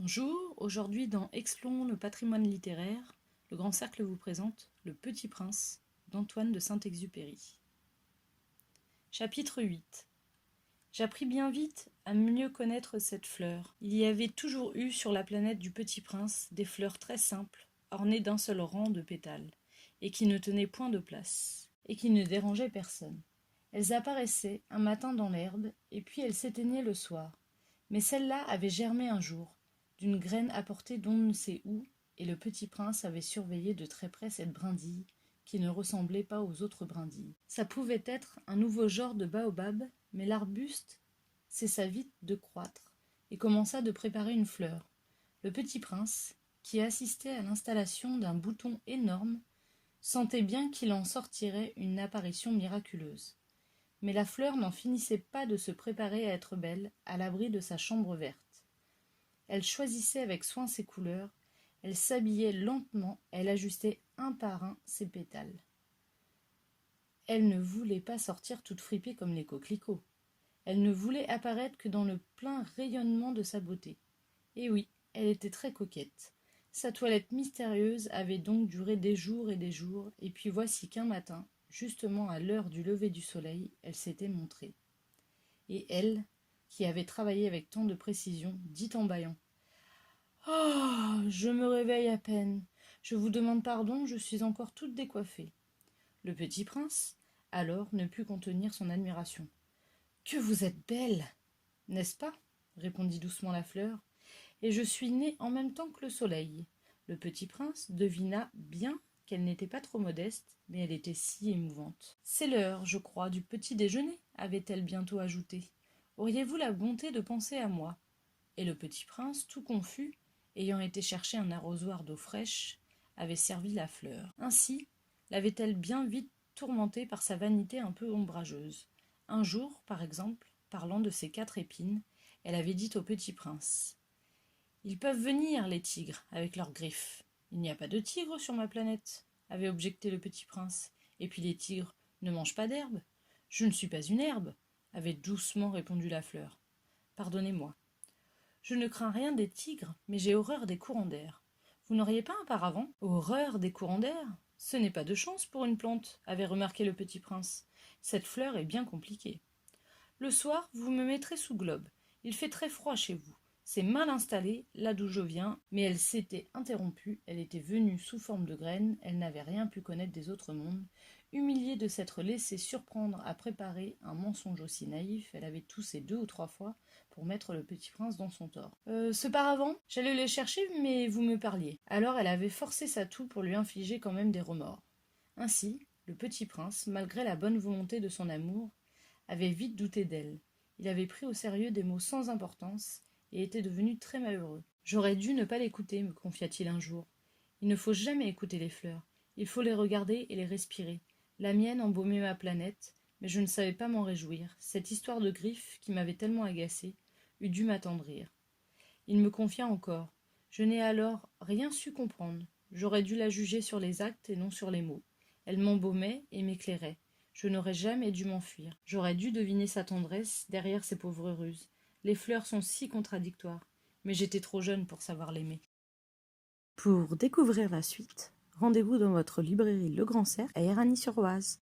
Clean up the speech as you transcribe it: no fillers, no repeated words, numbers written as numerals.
Bonjour, aujourd'hui dans Explorons le patrimoine littéraire, le Grand Cercle vous présente Le Petit Prince d'Antoine de Saint-Exupéry. Chapitre 8. J'appris bien vite à mieux connaître cette fleur. Il y avait toujours eu sur la planète du Petit Prince des fleurs très simples, ornées d'un seul rang de pétales, et qui ne tenaient point de place, et qui ne dérangeaient personne. Elles apparaissaient un matin dans l'herbe, et puis elles s'éteignaient le soir. Mais celle-là avait germé un jour, d'une graine apportée d'on ne sait où, et le Petit Prince avait surveillé de très près cette brindille, qui ne ressemblait pas aux autres brindilles. Ça pouvait être un nouveau genre de baobab, mais l'arbuste cessa vite de croître, et commença de préparer une fleur. Le Petit Prince, qui assistait à l'installation d'un bouton énorme, sentait bien qu'il en sortirait une apparition miraculeuse. Mais la fleur n'en finissait pas de se préparer à être belle, à l'abri de sa chambre verte. Elle choisissait avec soin ses couleurs, elle s'habillait lentement, elle ajustait un par un ses pétales. Elle ne voulait pas sortir toute fripée comme les coquelicots. Elle ne voulait apparaître que dans le plein rayonnement de sa beauté. Et oui, elle était très coquette. Sa toilette mystérieuse avait donc duré des jours, et puis voici qu'un matin, justement à l'heure du lever du soleil, elle s'était montrée. Et elle, qui avait travaillé avec tant de précision, dit en bâillant: « Oh, je me réveille à peine. Je vous demande pardon, je suis encore toute décoiffée. » Le Petit Prince, alors, ne put contenir son admiration. « Que vous êtes belle, n'est-ce pas ?» répondit doucement la fleur. « Et je suis née en même temps que le soleil. » Le Petit Prince devina bien qu'elle n'était pas trop modeste, mais elle était si émouvante. « C'est l'heure, je crois, du petit déjeuner, » avait-elle bientôt ajouté. « Auriez-vous la bonté de penser à moi ?» Et le Petit Prince, tout confus, ayant été chercher un arrosoir d'eau fraîche, avait servi la fleur. Ainsi l'avait-elle bien vite tourmentée par sa vanité un peu ombrageuse. Un jour, par exemple, parlant de ses 4 épines, elle avait dit au Petit Prince: « Ils peuvent venir, les tigres, avec leurs griffes. »« Il n'y a pas de tigres sur ma planète, » avait objecté le Petit Prince. « Et puis les tigres ne mangent pas d'herbe. »« Je ne suis pas une herbe, » avait doucement répondu la fleur. « Pardonnez-moi. Je ne crains rien des tigres, mais j'ai horreur des courants d'air. Vous n'auriez pas un paravent ? » « Horreur des courants d'air ? Ce n'est pas de chance pour une plante, » avait remarqué le Petit Prince. Cette fleur est bien compliquée. Le soir, vous me mettrez sous globe. Il fait très froid chez vous. C'est mal installé, là d'où je viens, mais elle s'était interrompue, elle était venue sous forme de graine, elle n'avait rien pu connaître des autres mondes. Humiliée de s'être laissée surprendre à préparer un mensonge aussi naïf, elle avait toussé 2 ou 3 fois pour mettre le Petit Prince dans son tort. Ce paravent, j'allais le chercher, mais vous me parliez. Alors elle avait forcé sa toux pour lui infliger quand même des remords. Ainsi, le Petit Prince, malgré la bonne volonté de son amour, avait vite douté d'elle. Il avait pris au sérieux des mots sans importance et était devenu très malheureux. « J'aurais dû ne pas l'écouter, » me confia-t-il un jour. « Il ne faut jamais écouter les fleurs. Il faut les regarder et les respirer. La mienne embaumait ma planète, mais je ne savais pas m'en réjouir. Cette histoire de griffes, qui m'avait tellement agacée, eût dû m'attendrir. » Il me confia encore. Je n'ai alors rien su comprendre. J'aurais dû la juger sur les actes et non sur les mots. Elle m'embaumait et m'éclairait. Je n'aurais jamais dû m'enfuir. J'aurais dû deviner sa tendresse derrière ses pauvres ruses. Les fleurs sont si contradictoires, mais j'étais trop jeune pour savoir l'aimer. Pour découvrir la suite, rendez-vous dans votre librairie Le Grand Cercle à Éragny-sur-Oise.